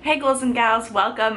Hey ghouls and gals, welcome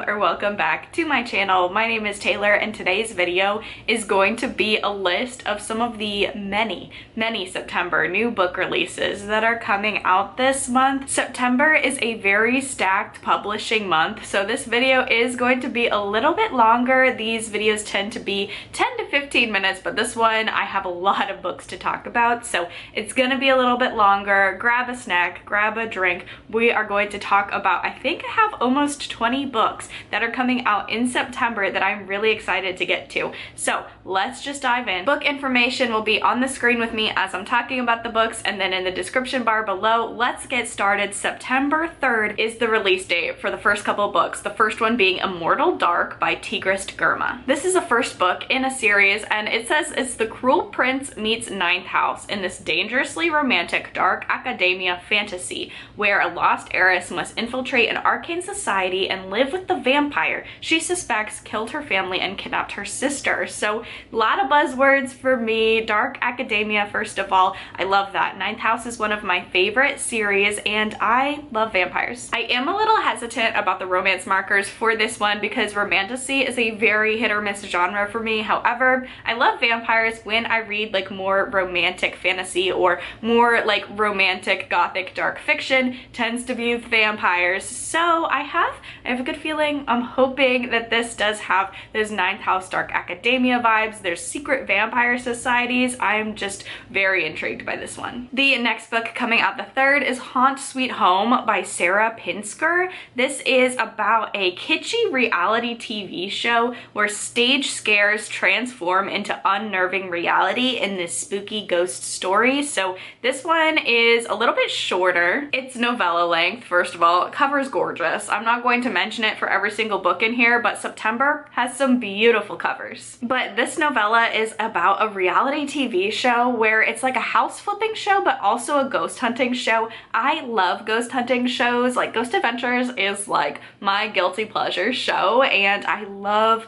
back to my channel. My name is Taylor and today's video is going to be a list of some of the many September new book releases that are coming out this month. September is a very stacked publishing month, so this video is going to be a little bit longer. These videos tend to be 10 to 15 minutes, but this one I have a lot of books to talk about, so it's gonna be a little bit longer. Grab a snack, grab a drink. We are going to talk about, I think I have almost 20 books that are coming out in September that I'm really excited to get to. So let's just dive in. Book information will be on the screen with me as I'm talking about the books, and then in the description bar below. Let's get started. September 3rd is the release date for the first couple of books. The first one being Immortal Dark by Tigest Girma. This is the first book in a series, and it says it's the Cruel Prince meets Ninth House in this dangerously romantic dark academia fantasy where a lost heiress must infiltrate an arcane society and live with the vampire she suspects killed her family and kidnapped her sister. So a lot of buzzwords for me. Dark academia, first of all. I love that. Ninth House is one of my favorite series and I love vampires. I am a little hesitant about the romance markers for this one because romantasy is a very hit or miss genre for me. However, I love vampires when I read like more romantic fantasy or more like romantic gothic dark fiction tends to be vampires. So I have a good feeling. I'm hoping that this does have those Ninth House Dark Academia vibes. There's secret vampire societies. I'm just very intrigued by this one. The next book coming out the 3rd is Haunt Sweet Home by Sarah Pinsker. This is about a kitschy reality TV show where stage scares transform into unnerving reality in this spooky ghost story. So this one is a little bit shorter. It's novella length, first of all. Cover is gorgeous. I'm not going to mention it for every single book in here, but September has some beautiful covers. But this novella is about a reality TV show where it's like a house flipping show, but also a ghost hunting show. I love ghost hunting shows. Like Ghost Adventures is like my guilty pleasure show, and I love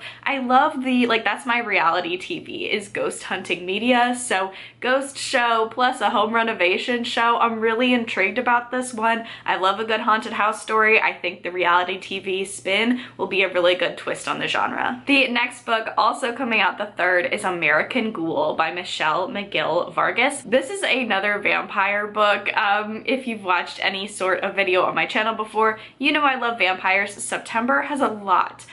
the, like, that's my reality TV is ghost hunting media. So ghost show plus a home renovation show. I'm really intrigued about this one. I love a good haunted house story. I think the reality TV spin will be a really good twist on the genre. The next book also coming out the 3rd is American Ghoul by McGill-Vargas. This is another vampire book. If you've watched any sort of video on my channel before, you know I love vampires. September has a lot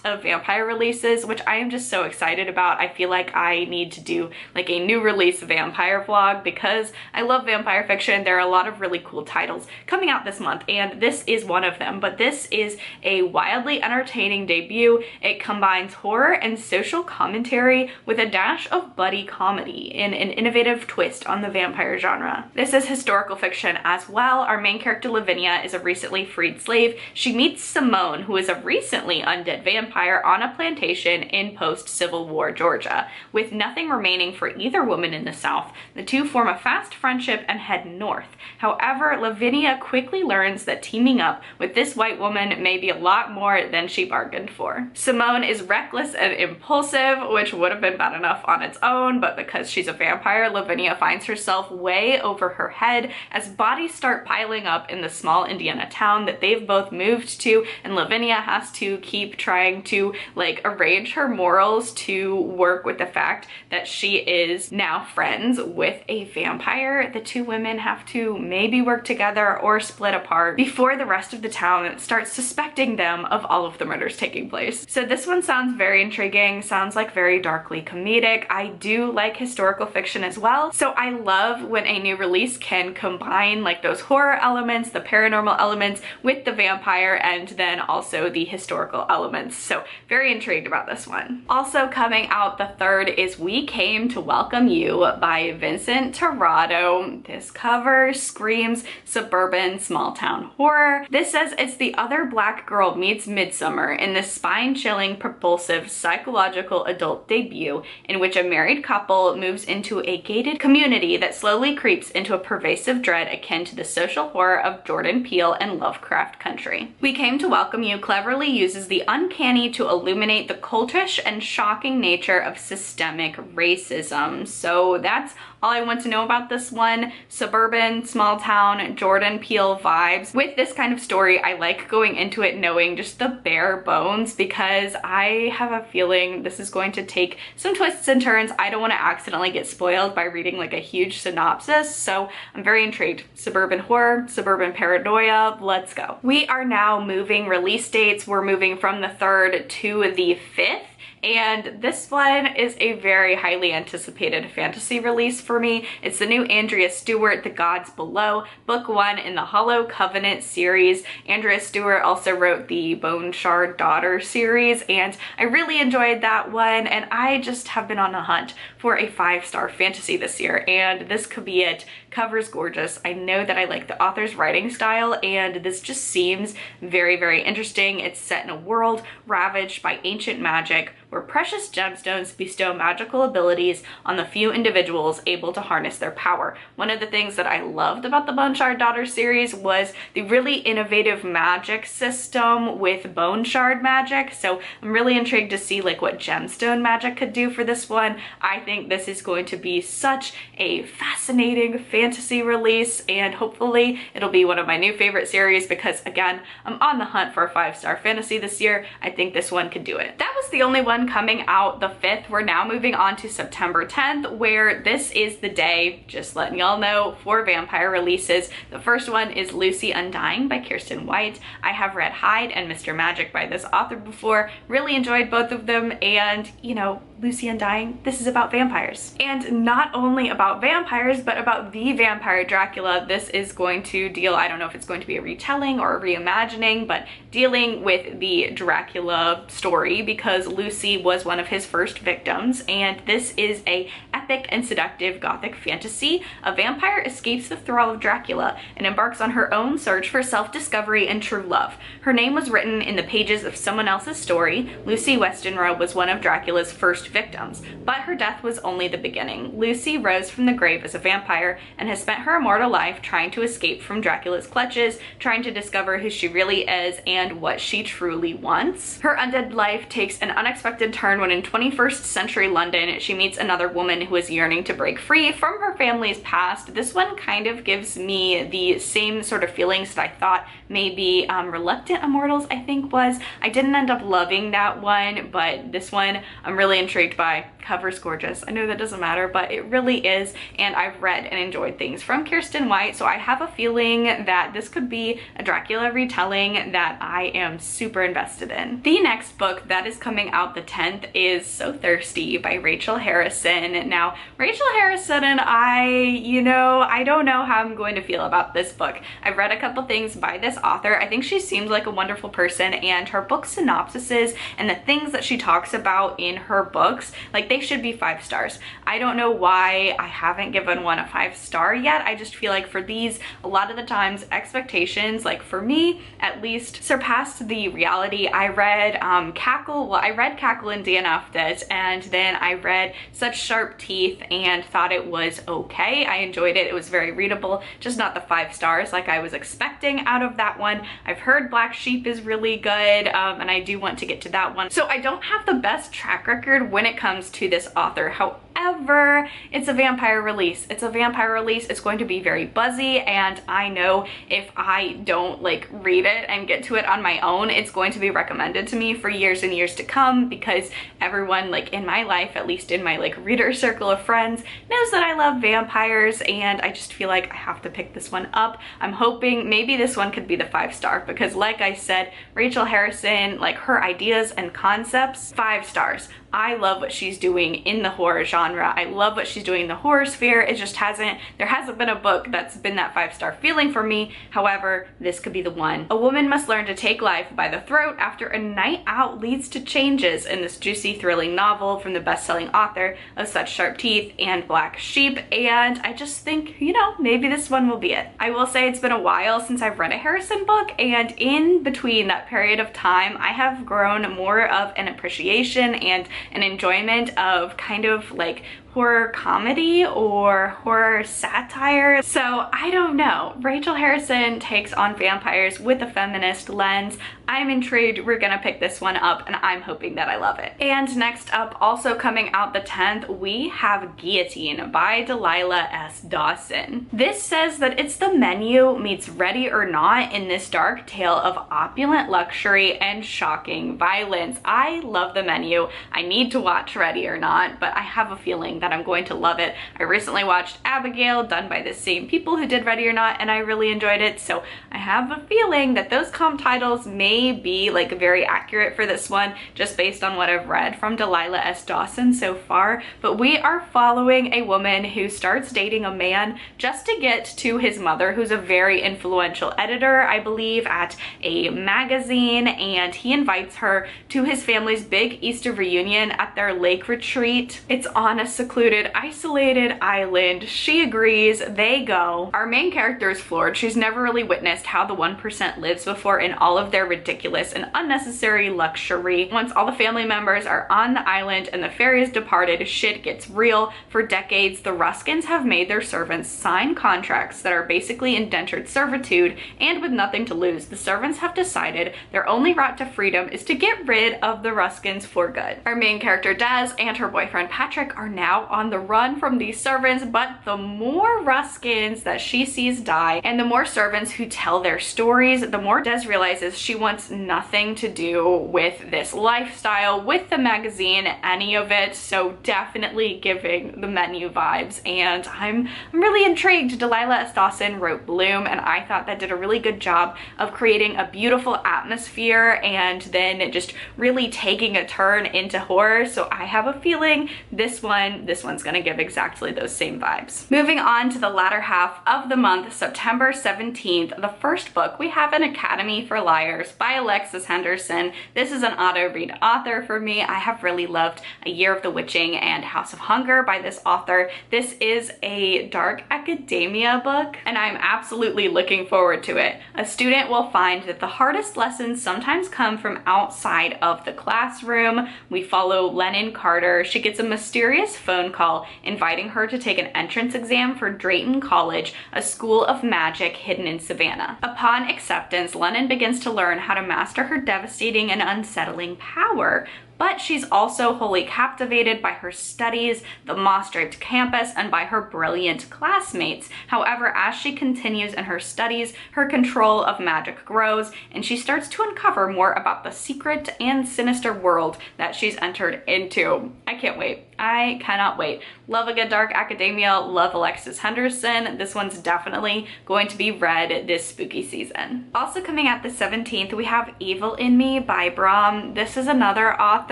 of vampire releases, which I am just so excited about. I feel like I need to do like a new release vampire vlog because I love vampire fiction. There are a lot of really cool titles coming out this month, and this is one of them. But this is a wildly entertaining debut. It combines horror and social commentary with a dash of buddy comedy in an innovative twist on the vampire genre. This is historical fiction as well. Our main character Lavinia is a recently freed slave. She meets Simone, who is a recently undead vampire on a plantation in post-Civil War Georgia. With nothing remaining for either woman in the South, the two form a fast friendship and head north. However, Lavinia quickly learns that teaming up with this white woman may be a lot more than she bargained for. Simone is reckless and impulsive, which would have been bad enough on its own, but because she's a vampire, Lavinia finds herself way over her head as bodies start piling up in the small Indiana town that they've both moved to, and Lavinia has to keep trying to like arrange her morals to work with the fact that she is now friends with a vampire. The two women have to maybe work together or split apart before the rest of the town starts suspecting them of all of the murders taking place. So this one sounds very intriguing, sounds like very darkly comedic. I do like historical fiction as well, so I love when a new release can combine like those horror elements, the paranormal elements with the vampire, and then also the historical elements. So very intrigued about this one. Also coming out the 3rd is We Came to Welcome You by Vincent Tirado. This cover screams suburban small town horror. This says it's the other black girl meets Midsummer in this spine-chilling, propulsive, psychological adult debut in which a married couple moves into a gated community that slowly creeps into a pervasive dread akin to the social horror of Jordan Peele and Lovecraft Country. We Came to Welcome You cleverly uses the uncanny to illuminate the cultish and shocking nature of systemic racism. So that's all I want to know about this one. Suburban, small town, Jordan Peele vibes. With this kind of story, I like going into it knowing just the bare bones because I have a feeling this is going to take some twists and turns. I don't want to accidentally get spoiled by reading like a huge synopsis, so I'm very intrigued. Suburban horror, suburban paranoia, let's go. We are now moving release dates. We're moving from the 3rd to the 5th. And this one is a very highly anticipated fantasy release for me. It's the new Andrea Stewart, The Gods Below, book 1 in the Hollow Covenant series. Andrea Stewart also wrote the Bone Shard Daughter series, and I really enjoyed that one, and I just have been on the hunt for a 5-star fantasy this year, and this could be it. Cover's gorgeous. I know that I like the author's writing style, and this just seems very, very interesting. It's set in a world ravaged by ancient magic, where precious gemstones bestow magical abilities on the few individuals able to harness their power. One of the things that I loved about the Bone Shard Daughter series was the really innovative magic system with bone shard magic, so I'm really intrigued to see like what gemstone magic could do for this one. I think this is going to be such a fascinating fantasy release, and hopefully it'll be one of my new favorite series because, again, I'm on the hunt for a 5-star fantasy this year. I think this one could do it. That was the only one coming out the 5th. We're now moving on to September 10th, where this is the day, just letting y'all know, for vampire releases. The first one is Lucy Undying by Kiersten White. I have read Hyde and Mr. Magic by this author before, really enjoyed both of them, and you know, Lucy Undying, this is about vampires. And not only about vampires, but about the vampire Dracula. This is going to deal, I don't know if it's going to be a retelling or a reimagining, but dealing with the Dracula story because Lucy was one of his first victims, and this is a epic and seductive gothic fantasy. A vampire escapes the thrall of Dracula and embarks on her own search for self-discovery and true love. Her name was written in the pages of someone else's story. Lucy Westenra was one of Dracula's first victims, but her death was only the beginning. Lucy rose from the grave as a vampire and has spent her immortal life trying to escape from Dracula's clutches, trying to discover who she really is and what she truly wants. Her undead life takes an unexpected turn when in 21st century London she meets another woman who is yearning to break free from her family's past. This one kind of gives me the same sort of feelings that I thought maybe Reluctant Immortals, I think was. I didn't end up loving that one, but this one I'm really intrigued by. Cover's gorgeous. I know that doesn't matter, but it really is, and I've read and enjoyed things from Kiersten White, so I have a feeling that this could be a Dracula retelling that I am super invested in. The next book that is coming out the 10th is So Thirsty by Rachel Harrison. Now, Rachel Harrison and I don't know how I'm going to feel about this book. I've read a couple things by this author. I think she seems like a wonderful person, and her book synopsises and the things that she talks about in her books, like, they should be 5 stars. I don't know why I haven't given one a 5-star yet. I just feel like for these, a lot of the times expectations, like for me at least, surpassed the reality. I read Cackle and DNF'd it, and then I read Such Sharp Teeth and thought it was okay. I enjoyed it. It was very readable, just not the 5 stars like I was expecting out of that one. I've heard Black Sheep is really good, and I do want to get to that one. So I don't have the best track record when it comes to this author. However, it's a vampire release. It's a vampire release. It's going to be very buzzy, and I know if I don't like read it and get to it on my own, it's going to be recommended to me for years and years to come because everyone like in my life, at least in my like reader circle of friends, knows that I love vampires, and I just feel like I have to pick this one up. I'm hoping maybe this one could be the 5-star because, like I said, Rachel Harrison, like her ideas and concepts, 5 stars. I love what she's doing in the horror genre. I love what she's doing in the horror sphere. It just there hasn't been a book that's been that 5-star feeling for me. However, this could be the one. A woman must learn to take life by the throat after a night out leads to changes in this juicy, thrilling novel from the best-selling author of Such Sharp Teeth and Black Sheep, and I just think, you know, maybe this one will be it. I will say it's been a while since I've read a Harrison book, and in between that period of time, I have grown more of an appreciation and an enjoyment of kind of like horror comedy or horror satire. So I don't know. Rachel Harrison takes on vampires with a feminist lens. I'm intrigued. We're gonna pick this one up and I'm hoping that I love it. And next up, also coming out the 10th, we have Guillotine by Delilah S. Dawson. This says that it's the menu meets Ready or Not in this dark tale of opulent luxury and shocking violence. I love the menu. I need to watch Ready or Not, but I have a feeling that I'm going to love it. I recently watched Abigail, done by the same people who did Ready or Not, and I really enjoyed it. So I have a feeling that those comp titles may be like very accurate for this one, just based on what I've read from Delilah S. Dawson so far. But we are following a woman who starts dating a man just to get to his mother, who's a very influential editor, I believe, at a magazine, and he invites her to his family's big Easter reunion at their lake retreat. It's on a secluded, isolated island. She agrees, they go. Our main character is floored. She's never really witnessed how the 1% lives before in all of their ridiculous and unnecessary luxury. Once all the family members are on the island and the ferry is departed, shit gets real. For decades, the Ruskins have made their servants sign contracts that are basically indentured servitude, and with nothing to lose, the servants have decided their only route to freedom is to get rid of the Ruskins for good. Our main character Des and her boyfriend Patrick are now on the run from these servants, but the more Ruskins that she sees die and the more servants who tell their stories, the more Des realizes she wants nothing to do with this lifestyle, with the magazine, any of it. So definitely giving the menu vibes, and I'm really intrigued. Delilah S. Dawson wrote Bloom, and I thought that did a really good job of creating a beautiful atmosphere and then just really taking a turn into horror. So I have a feeling this one's gonna give exactly those same vibes. Moving on to the latter half of the month, September 17th, the first book we have An Academy for Liars by Alexis Henderson. This is an auto read author for me. I have really loved A Year of the Witching and House of Hunger by this author. This is a dark academia book, and I'm absolutely looking forward to it. A student will find that the hardest lessons sometimes come from outside of the classroom. We follow Lennon Carter. She gets a mysterious phone call inviting her to take an entrance exam for Drayton College, a school of magic hidden in Savannah. Upon acceptance, Lennon begins to learn how to master her devastating and unsettling power. But she's also wholly captivated by her studies, the moss-draped campus, and by her brilliant classmates. However, as she continues in her studies, her control of magic grows, and she starts to uncover more about the secret and sinister world that she's entered into. I can't wait. I cannot wait. Love a good dark academia, love Alexis Henderson. This one's definitely going to be read this spooky season. Also coming out the 17th, we have Evil in Me by Brom. This is another author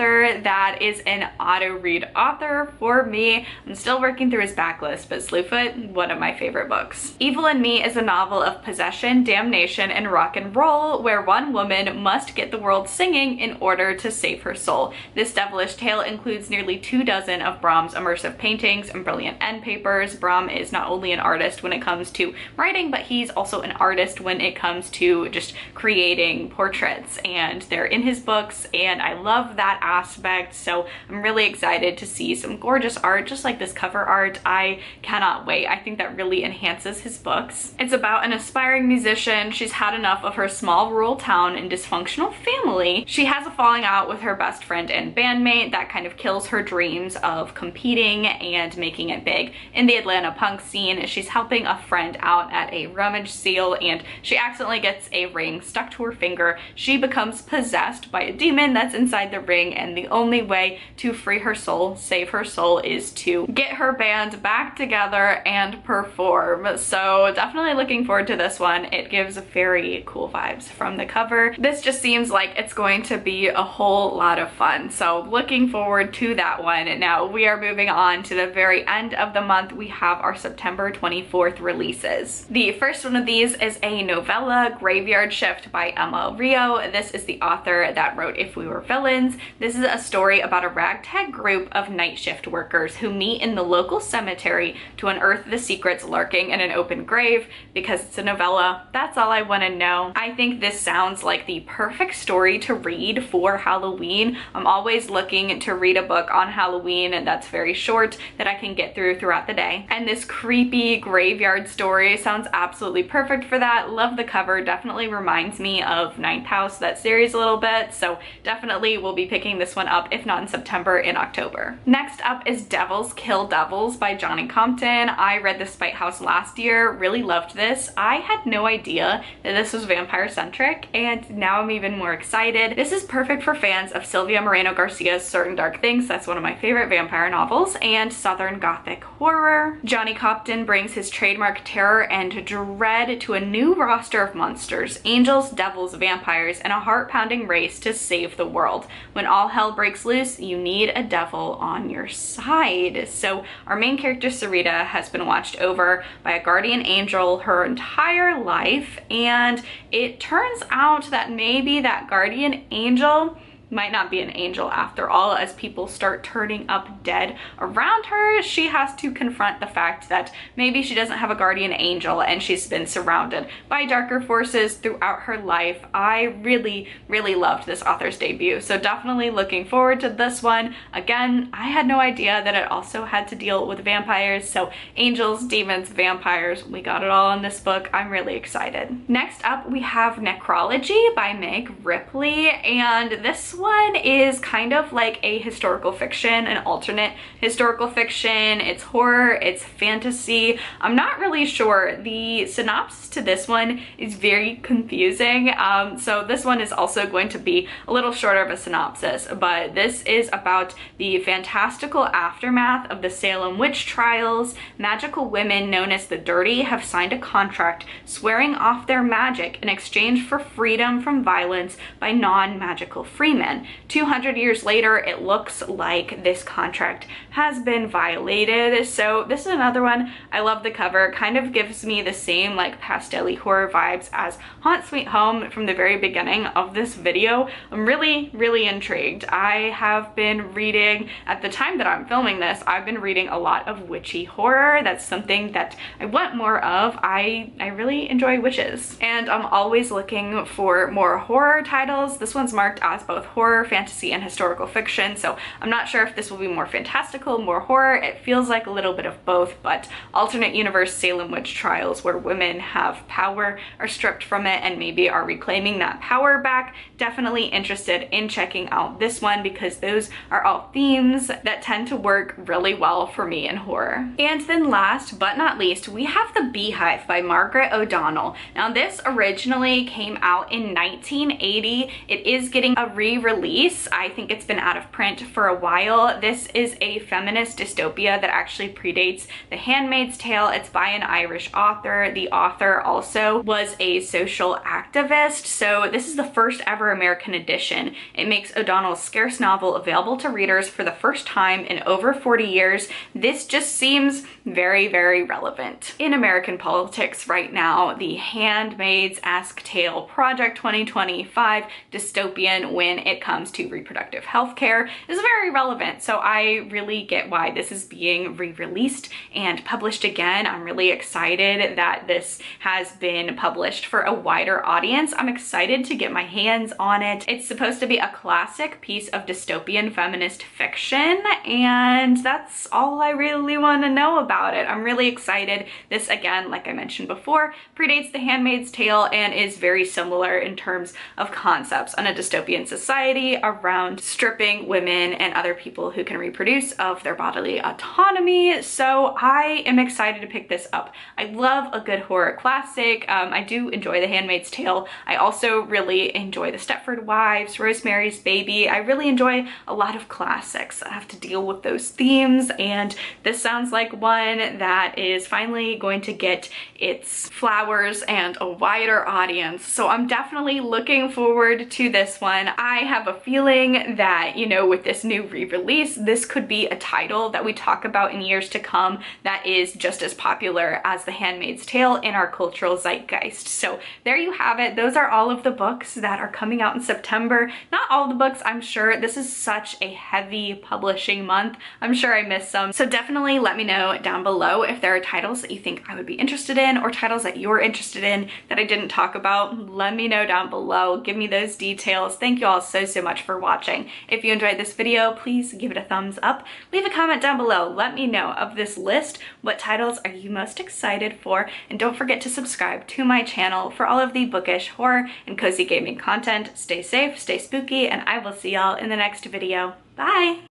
that is an auto read author for me. I'm still working through his backlist, but Slewfoot, one of my favorite books. Evil in Me is a novel of possession, damnation, and rock and roll, where one woman must get the world singing in order to save her soul. This devilish tale includes nearly 24 of Brom's immersive paintings and brilliant end papers. Brom is not only an artist when it comes to writing, but he's also an artist when it comes to just creating portraits, and they're in his books, and I love that aspect. So I'm really excited to see some gorgeous art, just like this cover art. I cannot wait. I think that really enhances his books. It's about an aspiring musician. She's had enough of her small rural town and dysfunctional family. She has a falling out with her best friend and bandmate that kind of kills her dreams of competing and making it big in the Atlanta punk scene. She's helping a friend out at a rummage sale, and she accidentally gets a ring stuck to her finger. She becomes possessed by a demon that's inside the ring, and the only way to free her soul, save her soul, is to get her band back together and perform. So definitely looking forward to this one. It gives very cool vibes from the cover. This just seems like it's going to be a whole lot of fun, so looking forward to that one. Now we are moving on to the very end of the month. We have our September 24th releases. The first one of these is a novella, Graveyard Shift by Emma Rio. This is the author that wrote If We Were Villains. This is a story about a ragtag group of night shift workers who meet in the local cemetery to unearth the secrets lurking in an open grave. Because it's a novella, that's all I want to know. I think this sounds like the perfect story to read for Halloween. I'm always looking to read a book on Halloween reading that's very short that I can get through throughout the day. And this creepy graveyard story sounds absolutely perfect for that. Love the cover. Definitely reminds me of Ninth House, that series, a little bit. So definitely will be picking this one up, if not in September, in October. Next up is Devils Kill Devils by Johnny Compton. I read The Spite House last year, really loved this. I had no idea that this was vampire centric, and now I'm even more excited. This is perfect for fans of Sylvia Moreno Garcia's Certain Dark Things. That's one of my favorite vampire novels, and Southern Gothic horror. Johnny Compton brings his trademark terror and dread to a new roster of monsters, angels, devils, vampires, and a heart-pounding race to save the world. When all hell breaks loose, you need a devil on your side. So our main character Sarita has been watched over by a guardian angel her entire life, and it turns out that maybe that guardian angel might not be an angel after all. As people start turning up dead around her, she has to confront the fact that maybe she doesn't have a guardian angel and she's been surrounded by darker forces throughout her life. I really loved this author's debut, so definitely looking forward to this one. Again, I had no idea that it also had to deal with vampires, so angels, demons, vampires, we got it all in this book. I'm really excited. Next up, we have Necrology by Meg Ripley, and this one is kind of like a historical fiction, an alternate historical fiction. It's horror, it's fantasy. I'm not really sure. The synopsis to this one is very confusing. So this one is also going to be a little shorter of a synopsis, but this is about the fantastical aftermath of the Salem witch trials. Magical women known as the Dirty have signed a contract swearing off their magic in exchange for freedom from violence by non-magical freemen. 200 years later, it looks like this contract has been violated. So this is another one. I love the cover. Kind of gives me the same like pastel-y horror vibes as Haunt Sweet Home from the very beginning of this video. I'm really intrigued. I have been reading, at the time that I'm filming this, I've been reading a lot of witchy horror. That's something that I want more of. I really enjoy witches, and I'm always looking for more horror titles. This one's marked as both horror, fantasy, and historical fiction, so I'm not sure if this will be more fantastical, more horror. It feels like a little bit of both, but alternate universe Salem witch trials where women have power are stripped from it and maybe are reclaiming that power back. Definitely interested in checking out this one because those are all themes that tend to work really well for me in horror. And then last but not least, we have The Beehive by Margaret O'Donnell. Now this originally came out in 1980. It is getting a re-release. I think it's been out of print for a while. This is a feminist dystopia that actually predates The Handmaid's Tale. It's by an Irish author. The author also was a social activist, so this is the first ever American edition. It makes O'Donnell's scarce novel available to readers for the first time in over 40 years. This just seems very relevant in American politics right now. The Handmaid's-esque Tale Project 2025 dystopian when it comes to reproductive health care is very relevant. So I really get why this is being re-released and published again. I'm really excited that this has been published for a wider audience. I'm excited to get my hands on it. It's supposed to be a classic piece of dystopian feminist fiction, and that's all I really want to know about it. I'm really excited. This, again, like I mentioned before, predates The Handmaid's Tale and is very similar in terms of concepts on a dystopian society around stripping women and other people who can reproduce of their bodily autonomy. So I am excited to pick this up. I love a good horror classic. I do enjoy The Handmaid's Tale. I also really enjoy The Stepford Wives, Rosemary's Baby. I really enjoy a lot of classics that have to deal with those themes, and this sounds like one that is finally going to get its flowers and a wider audience. So I'm definitely looking forward to this one. I have a feeling that, you know, with this new re-release, this could be a title that we talk about in years to come that is just as popular as The Handmaid's Tale in our cultural zeitgeist. So there you have it. Those are all of the books that are coming out in September. Not all the books, I'm sure. This is such a heavy publishing month. I'm sure I missed some. So definitely let me know down below if there are titles that you think I would be interested in or titles that you're interested in that I didn't talk about. Let me know down below. Give me those details. Thank you all so so much for watching. If you enjoyed this video, please give it a thumbs up. Leave a comment down below. Let me know of this list, what titles are you most excited for, and don't forget to subscribe to my channel for all of the bookish, horror, and cozy gaming content. Stay safe, stay spooky, and I will see y'all in the next video. Bye!